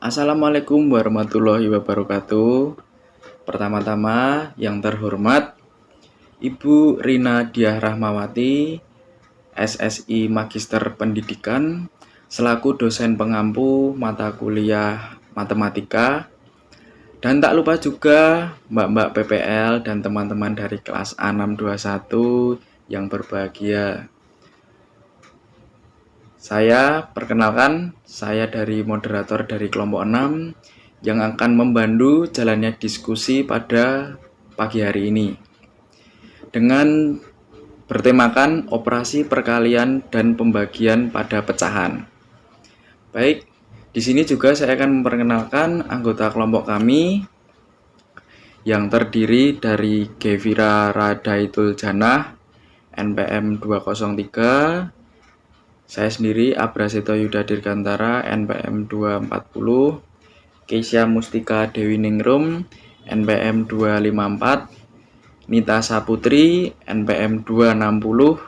Assalamualaikum warahmatullahi wabarakatuh. Pertama-tama yang terhormat Ibu Rina Diah Rahmawati, SSI Magister Pendidikan, selaku dosen pengampu mata kuliah Matematika. Dan tak lupa juga Mbak-mbak PPL dan teman-teman dari kelas A621 yang berbahagia. Saya perkenalkan, saya dari moderator dari kelompok 6 yang akan membantu jalannya diskusi pada pagi hari ini dengan bertemakan operasi perkalian dan pembagian pada pecahan. Baik, di sini juga saya akan memperkenalkan anggota kelompok kami yang terdiri dari Gevira Radaitul Janah, NPM 203, saya sendiri Abraseto Yuda Dirgantara, NPM 240, Keisha Mustika Dewi Ningrum, NPM 254, Nita Saputri, NPM 260,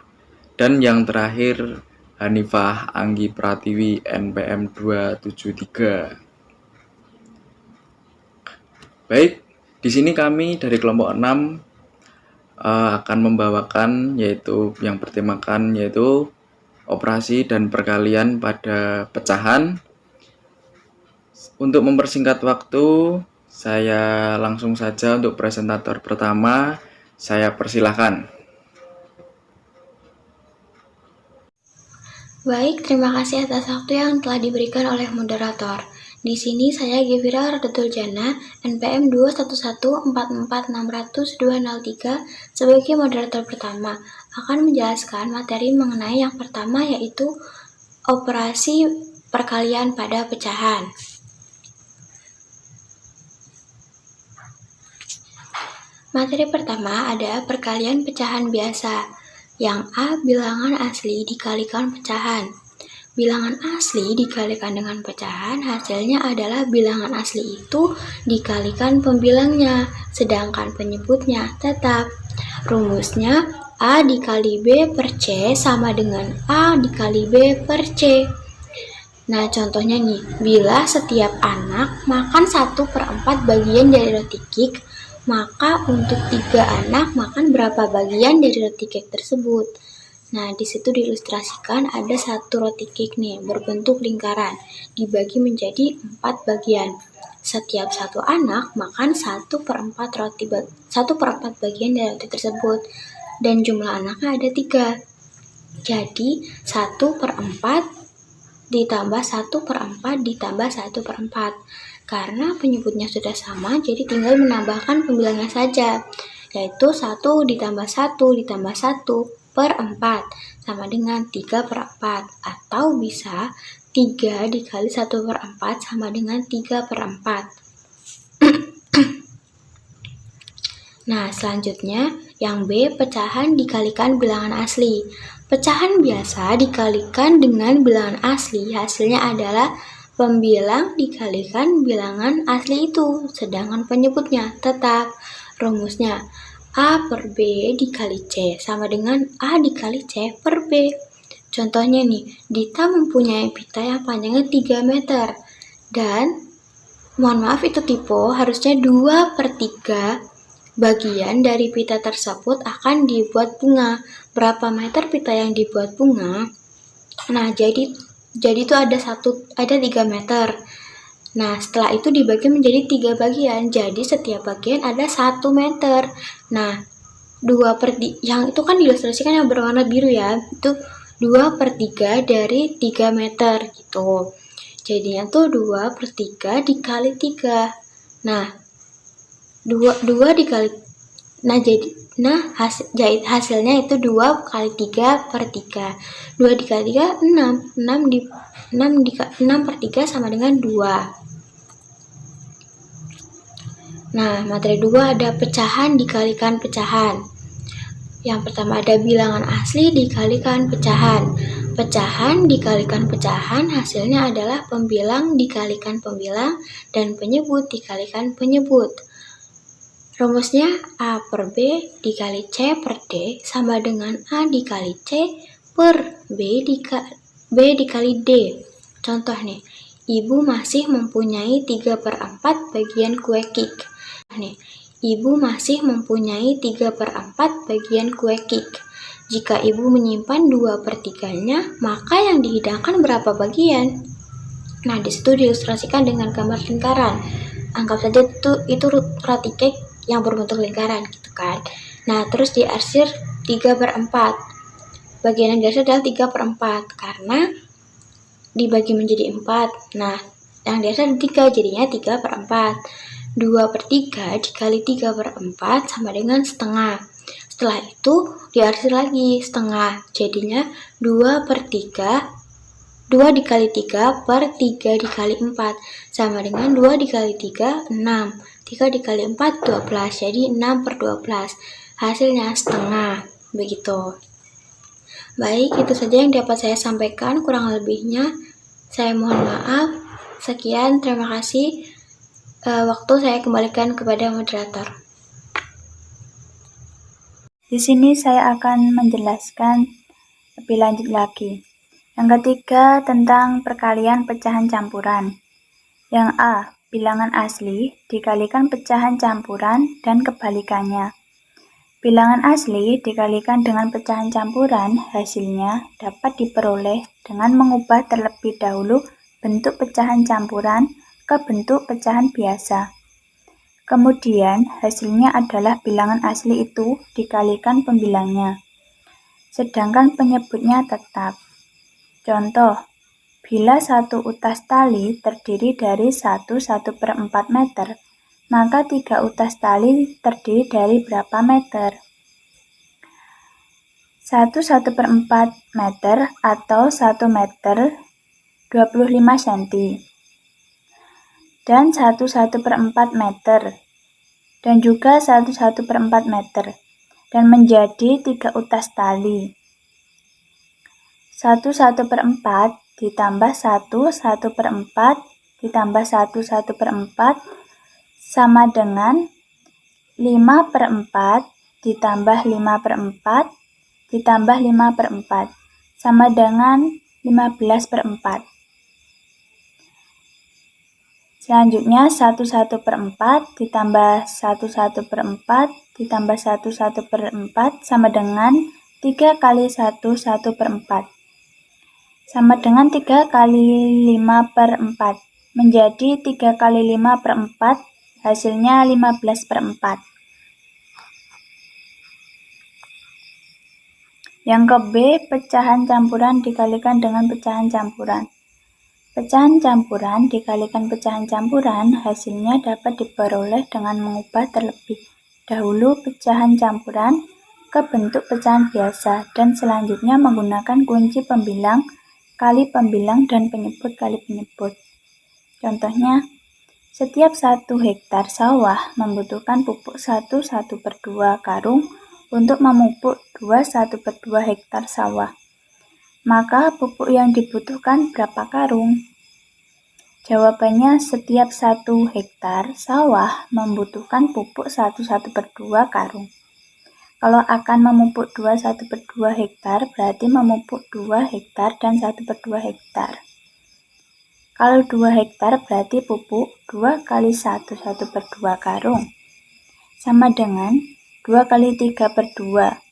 dan yang terakhir Hanifah Anggi Pratiwi, NPM 273. Baik, di sini kami dari kelompok 6 akan membawakan yaitu yang bertemakan yaitu operasi dan perkalian pada pecahan. Untuk mempersingkat waktu, saya langsung saja untuk presentator pertama, saya persilahkan. Baik, terima kasih atas waktu yang telah diberikan oleh moderator. Di sini saya Gevira Radaitul Janah, NPM 21144600-203 sebagai moderator pertama akan menjelaskan materi mengenai yang pertama yaitu operasi perkalian pada pecahan. Materi pertama ada perkalian pecahan biasa. Yang A bilangan asli dikalikan pecahan. Bilangan asli dikalikan dengan pecahan, hasilnya adalah bilangan asli itu dikalikan pembilangnya, sedangkan penyebutnya tetap. Rumusnya A dikali B per C sama dengan A dikali B per C. Nah, contohnya nih, bila setiap anak makan 1/4 bagian dari roti cake, maka untuk 3 anak makan berapa bagian dari roti cake tersebut? Nah, di situ diilustrasikan ada satu roti cake nih, berbentuk lingkaran, dibagi menjadi 4 bagian. Setiap satu anak makan 1/4 bagian dari roti tersebut, dan jumlah anaknya ada 3. Jadi, 1/4 ditambah 1/4 ditambah 1/4. Karena penyebutnya sudah sama, jadi tinggal menambahkan pembilangnya saja, yaitu 1 ditambah 1 ditambah 1/4 sama dengan 3/4, atau bisa 3 dikali 1/4 sama dengan 3/4. Nah, selanjutnya yang B, pecahan dikalikan bilangan asli. Pecahan biasa dikalikan dengan bilangan asli, hasilnya adalah pembilang dikalikan bilangan asli itu, sedangkan penyebutnya tetap. Rumusnya A per B dikali C sama dengan A dikali C per B. Contohnya nih, Dita mempunyai pita yang panjangnya 3 meter. Dan, mohon maaf itu typo, harusnya 2/3 bagian dari pita tersebut akan dibuat bunga. Berapa meter pita yang dibuat bunga? Nah, jadi itu ada 3 meter. Nah, setelah itu dibagi menjadi 3 bagian. Jadi setiap bagian ada 1 meter. Nah, yang itu kan diilustrasikan yang berwarna biru ya. Itu 2/3 dari 3 meter gitu. Jadinya tuh 2/3 dikali 3. Nah, 2 dikali hasilnya itu 2 kali 3/3. 2 dikali 3 6. 6/3 sama dengan 2. Nah, materi 2 ada pecahan dikalikan pecahan. Yang pertama ada bilangan asli dikalikan pecahan. Pecahan dikalikan pecahan, hasilnya adalah pembilang dikalikan pembilang dan penyebut dikalikan penyebut. Rumusnya A per B dikali C per D sama dengan A dikali C per B dikali D. Contoh nih, Ibu masih mempunyai 3/4 bagian kue cake. Ibu masih mempunyai 3/4 bagian kue cake. Jika ibu menyimpan 2/3-nya, maka yang dihidangkan berapa bagian? Nah, disitu diilustrasikan dengan gambar lingkaran. Anggap saja itu roti cake yang berbentuk lingkaran gitu kan. Nah, terus diarsir 3/4. Bagian yang diarsir adalah 3/4 karena dibagi menjadi 4. Nah, yang diarsir 3 jadinya 3/4. 2/3 dikali 3/4 sama dengan setengah. Setelah itu diarsir lagi setengah, jadinya 2/3. 2 dikali 3 per 3 dikali 4 sama dengan 2 dikali 3, 6. 3 dikali 4, 12. Jadi 6/12. Hasilnya setengah. Begitu. Baik, itu saja yang dapat saya sampaikan. Kurang lebihnya saya mohon maaf. Sekian, terima kasih. Waktu saya kembalikan kepada moderator. Di sini saya akan menjelaskan lebih lanjut lagi. Yang ketiga tentang perkalian pecahan campuran. Yang A, bilangan asli dikalikan pecahan campuran dan kebalikannya. Bilangan asli dikalikan dengan pecahan campuran, hasilnya dapat diperoleh dengan mengubah terlebih dahulu bentuk pecahan campuran ke bentuk pecahan biasa. Kemudian hasilnya adalah bilangan asli itu dikalikan pembilangnya, sedangkan penyebutnya tetap. Contoh, bila satu utas tali terdiri dari 1/4 meter, maka 3 utas tali terdiri dari berapa meter? 1/4 meter atau 1 meter 25 cm. Dan 1/4 meter, dan juga 1/4 meter, dan menjadi 3 utas tali. 1/4 ditambah 1/4 ditambah 1/4 sama dengan 5/4 ditambah 5/4 ditambah 5/4 sama dengan 15/4. Selanjutnya 1/4 ditambah 1/4 ditambah 1/4 sama dengan 3 kali 1/4 sama dengan 3 kali 5/4 menjadi 3 kali 5/4, hasilnya 15/4. Yang ke B, pecahan campuran dikalikan dengan pecahan campuran. Pecahan campuran dikalikan pecahan campuran, hasilnya dapat diperoleh dengan mengubah terlebih dahulu pecahan campuran ke bentuk pecahan biasa dan selanjutnya menggunakan kunci pembilang kali pembilang dan penyebut kali penyebut. Contohnya, setiap 1 hektar sawah membutuhkan pupuk 1/2 karung untuk memupuk 1/2 hektar sawah. Maka pupuk yang dibutuhkan berapa karung? Jawabannya, setiap 1 hektar sawah membutuhkan pupuk 1/2 karung. Kalau akan memupuk 1/2 hektar, berarti memupuk 2 hektar dan 1/2 hektar. Kalau 2 hektar berarti pupuk 2 kali 1/2 karung. Sama dengan 2 kali 3/2.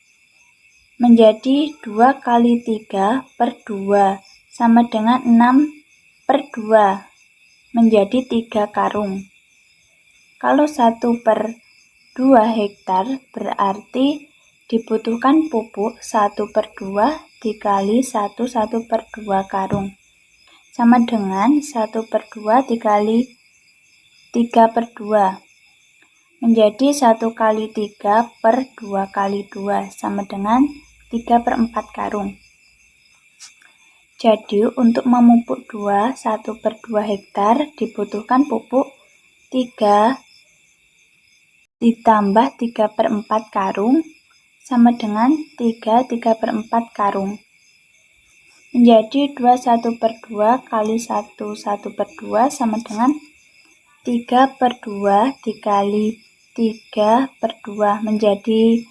Menjadi 2 kali 3/2 sama dengan 6/2 menjadi 3 karung. Kalau 1/2 hektar berarti dibutuhkan pupuk 1/2 dikali 1/2 karung sama dengan 1/2 dikali 3/2 menjadi 1 kali 3/2 kali 2 sama dengan 3/4 karung. Jadi untuk memupuk 1/2 hektar dibutuhkan pupuk 3 ditambah 3/4 karung sama dengan 3/4 karung. Menjadi 1/2 kali 1/2 sama dengan 3/2 dikali 3/2 menjadi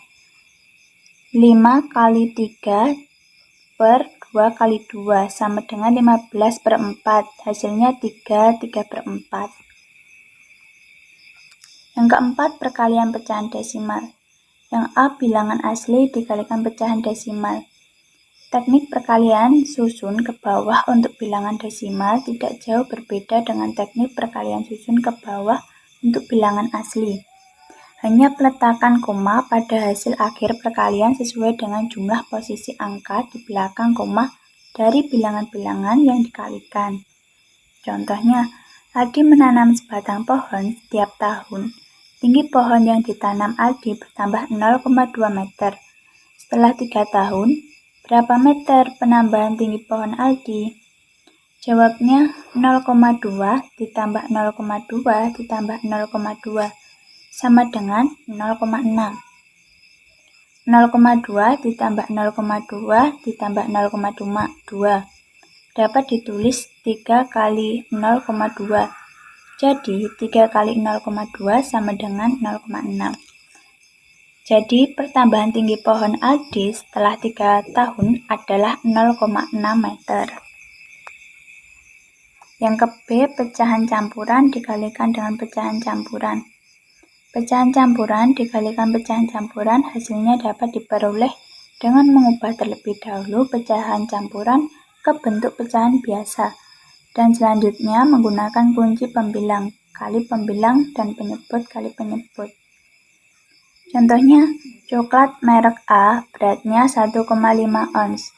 5 kali 3/2 2 kali 2 sama dengan 15/4. Hasilnya 3/4. Yang keempat, perkalian pecahan desimal. Yang A bilangan asli dikalikan pecahan desimal. Teknik perkalian susun ke bawah untuk bilangan desimal tidak jauh berbeda dengan teknik perkalian susun ke bawah untuk bilangan asli. Hanya peletakan koma pada hasil akhir perkalian sesuai dengan jumlah posisi angka di belakang koma dari bilangan-bilangan yang dikalikan. Contohnya, Aldi menanam sebatang pohon setiap tahun. Tinggi pohon yang ditanam Aldi bertambah 0,2 meter. Setelah 3 tahun, berapa meter penambahan tinggi pohon Aldi? Jawabnya 0,2 ditambah 0,2 ditambah 0,2 sama dengan 0,6. 0,2 ditambah 0,2 ditambah 0,2 dapat ditulis 3 kali 0,2. Jadi 3 kali 0,2 sama dengan 0,6. Jadi pertambahan tinggi pohon Aldi setelah 3 tahun adalah 0,6 meter. Yang ke B, pecahan campuran dikalikan dengan pecahan campuran. Pecahan campuran dikalikan pecahan campuran hasilnya dapat diperoleh dengan mengubah terlebih dahulu pecahan campuran ke bentuk pecahan biasa dan selanjutnya menggunakan kunci pembilang kali pembilang dan penyebut kali penyebut. Contohnya, coklat merek A beratnya 1,5 ons.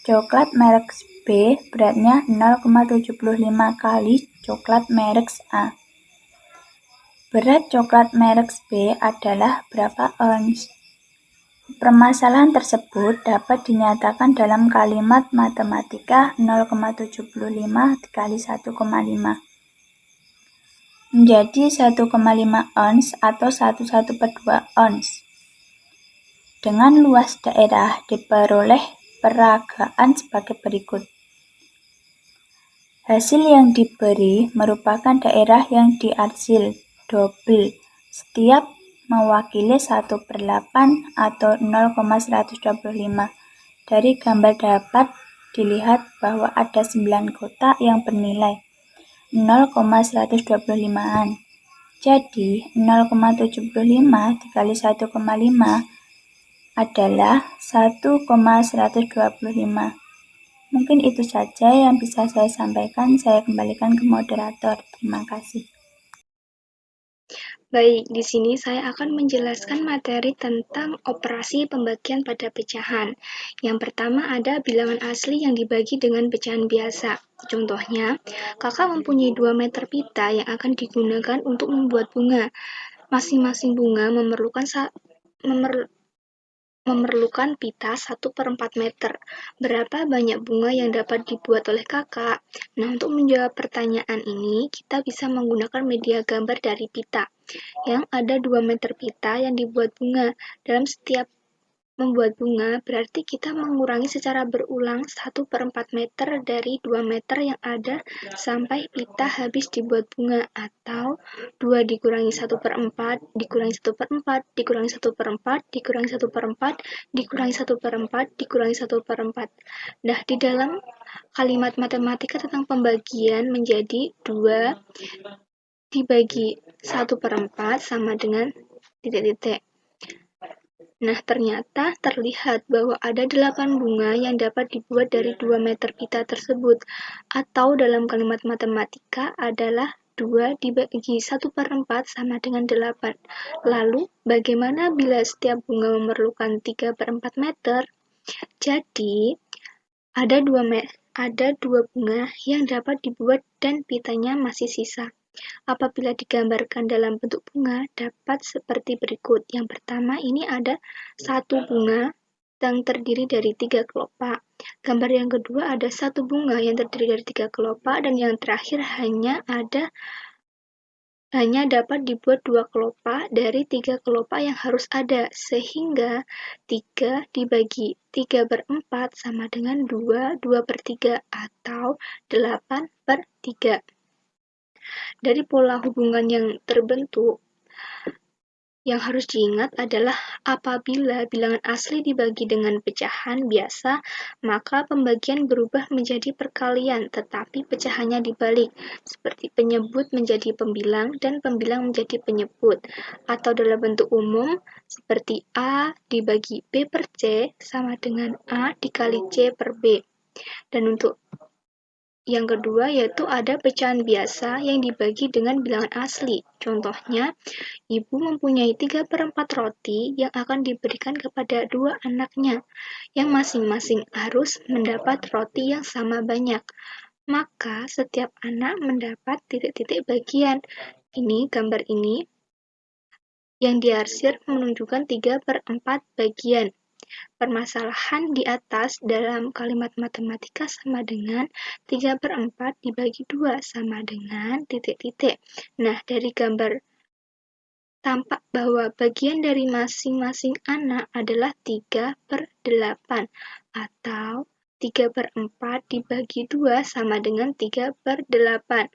Coklat merek B beratnya 0,75 kali coklat merek A. Berat coklat merek B adalah berapa ons? Permasalahan tersebut dapat dinyatakan dalam kalimat matematika 0,75 dikali 1,5 menjadi 1,5 ons atau 1/1/2 ons. Dengan luas daerah diperoleh peragaan sebagai berikut. Hasil yang diberi merupakan daerah yang diarsil double setiap mewakili 1/8 atau 0,125. Dari gambar dapat dilihat bahwa ada 9 kotak yang bernilai 0,125-an. Jadi 0,75 dikali 1,5 adalah 1,125. Mungkin itu saja yang bisa saya sampaikan. Saya kembalikan ke moderator. Terima kasih. Baik, di sini saya akan menjelaskan materi tentang operasi pembagian pada pecahan. Yang pertama ada bilangan asli yang dibagi dengan pecahan biasa. Contohnya, kakak mempunyai 2 meter pita yang akan digunakan untuk membuat bunga. Masing-masing bunga memerlukan pita 1/4 meter. Berapa banyak bunga yang dapat dibuat oleh kakak? Nah, untuk menjawab pertanyaan ini, kita bisa menggunakan media gambar dari pita. Yang ada 2 meter pita yang dibuat bunga. Dalam setiap membuat bunga, berarti kita mengurangi secara berulang 1/4 meter dari 2 meter yang ada sampai pita habis dibuat bunga, atau 2 dikurangi 1/4, dikurangi 1/4, dikurangi 1/4, dikurangi 1/4, dikurangi 1/4, dikurangi 1/4. Nah, di dalam kalimat matematika tentang pembagian menjadi 2 dibagi 1/4 sama dengan titik-titik. Nah, ternyata terlihat bahwa ada 8 bunga yang dapat dibuat dari 2 meter pita tersebut, atau dalam kalimat matematika adalah 2 dibagi 1/4 sama dengan 8. Lalu, bagaimana bila setiap bunga memerlukan 3/4 meter? Jadi, ada 2 bunga yang dapat dibuat dan pitanya masih sisa. Apabila digambarkan dalam bentuk bunga, dapat seperti berikut. Yang pertama, ini ada 1 bunga yang terdiri dari 3 kelopak. Gambar yang kedua ada 1 bunga yang terdiri dari 3 kelopak, dan yang terakhir hanya dapat dibuat 2 kelopak dari 3 kelopak yang harus ada, sehingga 3 dibagi 3/4 sama dengan 2/3 atau 8/3. Dari pola hubungan yang terbentuk, Yang harus diingat adalah apabila bilangan asli dibagi dengan pecahan biasa, maka pembagian berubah menjadi perkalian, tetapi pecahannya dibalik, seperti penyebut menjadi pembilang dan pembilang menjadi penyebut, atau dalam bentuk umum, seperti A dibagi B per C sama dengan A dikali C per B. Dan untuk yang kedua yaitu ada pecahan biasa yang dibagi dengan bilangan asli. Contohnya, ibu mempunyai 3/4 roti yang akan diberikan kepada dua anaknya, yang masing-masing harus mendapat roti yang sama banyak. Maka setiap anak mendapat titik-titik bagian. Ini gambar ini yang diarsir menunjukkan 3/4 bagian. Permasalahan di atas dalam kalimat matematika sama dengan 3/4 dibagi 2 sama dengan titik-titik. Nah, dari gambar tampak bahwa bagian dari masing-masing anak adalah 3/8 atau 3/4 dibagi 2 sama dengan 3/8.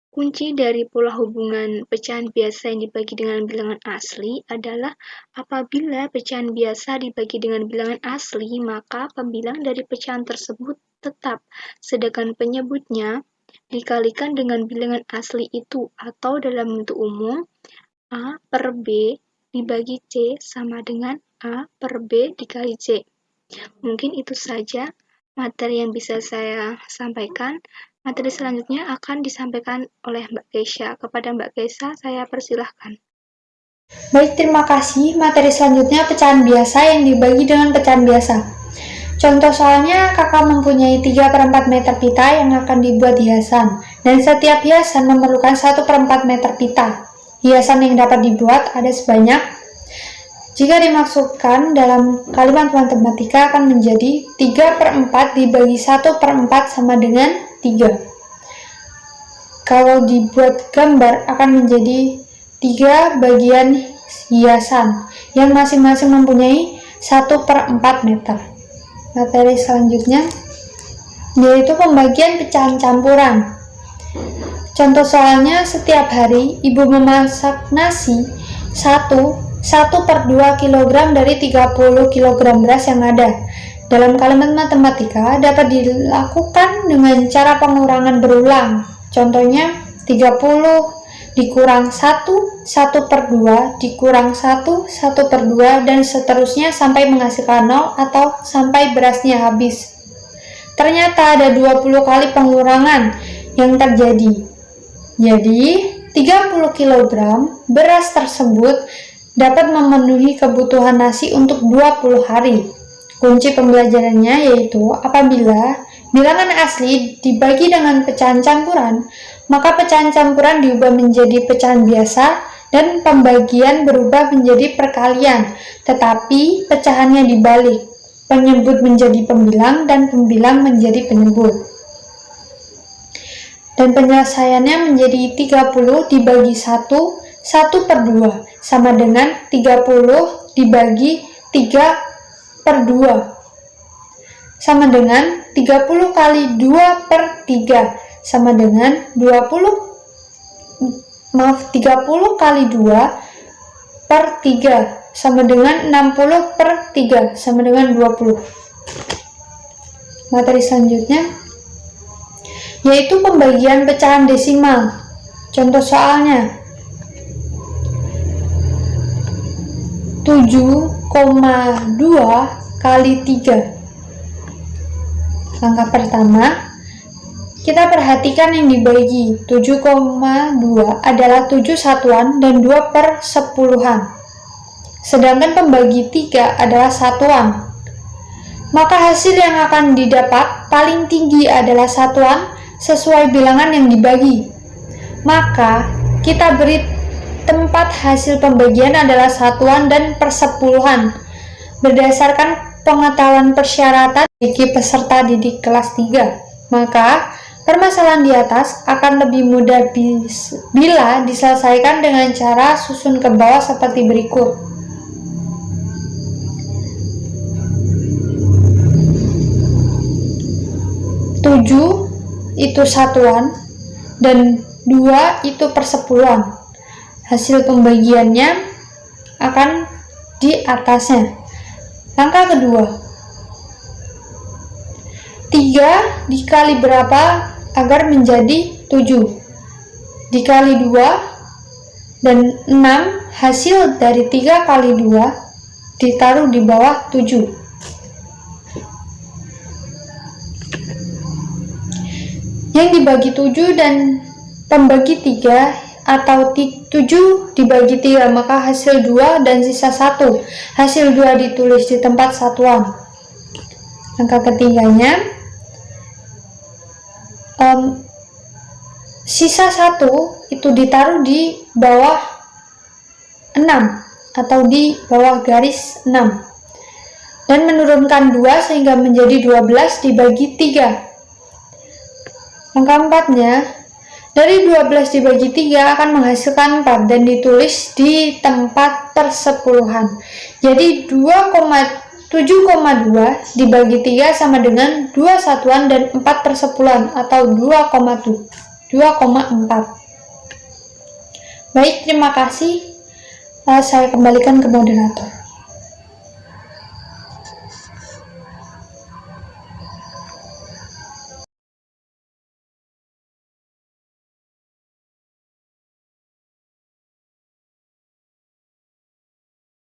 Kunci dari pola hubungan pecahan biasa yang dibagi dengan bilangan asli adalah apabila pecahan biasa dibagi dengan bilangan asli, maka pembilang dari pecahan tersebut tetap, sedangkan penyebutnya dikalikan dengan bilangan asli itu, atau dalam bentuk umum, A per B dibagi C sama dengan A per B dikali C. Mungkin itu saja materi yang bisa saya sampaikan. Materi selanjutnya akan disampaikan oleh Mbak Keisha. Kepada Mbak Keisha, saya persilahkan. Baik, terima kasih. Materi selanjutnya pecahan biasa yang dibagi dengan pecahan biasa. Contoh soalnya, kakak mempunyai 3/4 meter pita yang akan dibuat hiasan, dan setiap hiasan memerlukan 1/4 meter pita. Hiasan yang dapat dibuat ada sebanyak, jika dimaksudkan dalam kalimat matematika akan menjadi 3/4 dibagi 1/4 sama dengan 3. Kalau dibuat gambar akan menjadi 3 bagian hiasan yang masing-masing mempunyai 1/4 meter. Materi selanjutnya yaitu pembagian pecahan campuran. Contoh soalnya, setiap hari ibu memasak nasi 1/2 kg dari 30 kg beras yang ada. Dalam kalimat matematika dapat dilakukan dengan cara pengurangan berulang. Contohnya 30 dikurang 1/2 dikurang 1/2 dan seterusnya sampai menghasilkan 0 atau sampai berasnya habis. Ternyata ada 20 kali pengurangan yang terjadi. Jadi 30 kg beras tersebut dapat memenuhi kebutuhan nasi untuk 20 hari. Kunci pembelajarannya yaitu apabila bilangan asli dibagi dengan pecahan campuran, maka pecahan campuran diubah menjadi pecahan biasa dan pembagian berubah menjadi perkalian, tetapi pecahannya dibalik. Penyebut menjadi pembilang dan pembilang menjadi penyebut. Dan penyelesaiannya menjadi 30 dibagi 1/2 sama dengan 30 dibagi 3/2 sama dengan 30 kali 2/3 sama dengan 30 kali 2/3 sama dengan 60/3 sama dengan 20. Materi selanjutnya yaitu pembagian pecahan desimal. Contoh soalnya 7,2 kali 3. Langkah pertama, kita perhatikan yang dibagi. 7,2 adalah 7 satuan dan 2/10. Sedangkan pembagi 3 adalah satuan. Maka hasil yang akan didapat paling tinggi adalah satuan sesuai bilangan yang dibagi. Maka kita beri tempat hasil pembagian adalah satuan dan persepuluhan. Berdasarkan pengetahuan persyaratan bagi peserta didik kelas 3, maka permasalahan di atas akan lebih mudah bila diselesaikan dengan cara susun ke bawah seperti berikut. 7 itu satuan dan 2 itu persepuluhan. hasil pembagiannya akan di atasnya. Langkah kedua, 3 dikali berapa agar menjadi 7? Dikali 2, dan 6 hasil dari 3 kali 2 ditaruh di bawah 7. Yang dibagi 7 dan pembagi 3 atau 7 dibagi 3, maka hasil 2 dan sisa 1. Hasil 2 ditulis di tempat satuan. Langkah ketiganya, sisa 1 itu ditaruh di bawah 6 atau di bawah garis 6 dan menurunkan 2 sehingga menjadi 12 dibagi 3. Langkah 4-nya, dari 12 dibagi 3 akan menghasilkan 4 dan ditulis di tempat persepuluhan. Jadi 7,2 dibagi 3 sama dengan 2 satuan dan 4 persepuluhan atau 2,4. Baik, terima kasih. Saya kembalikan ke moderator.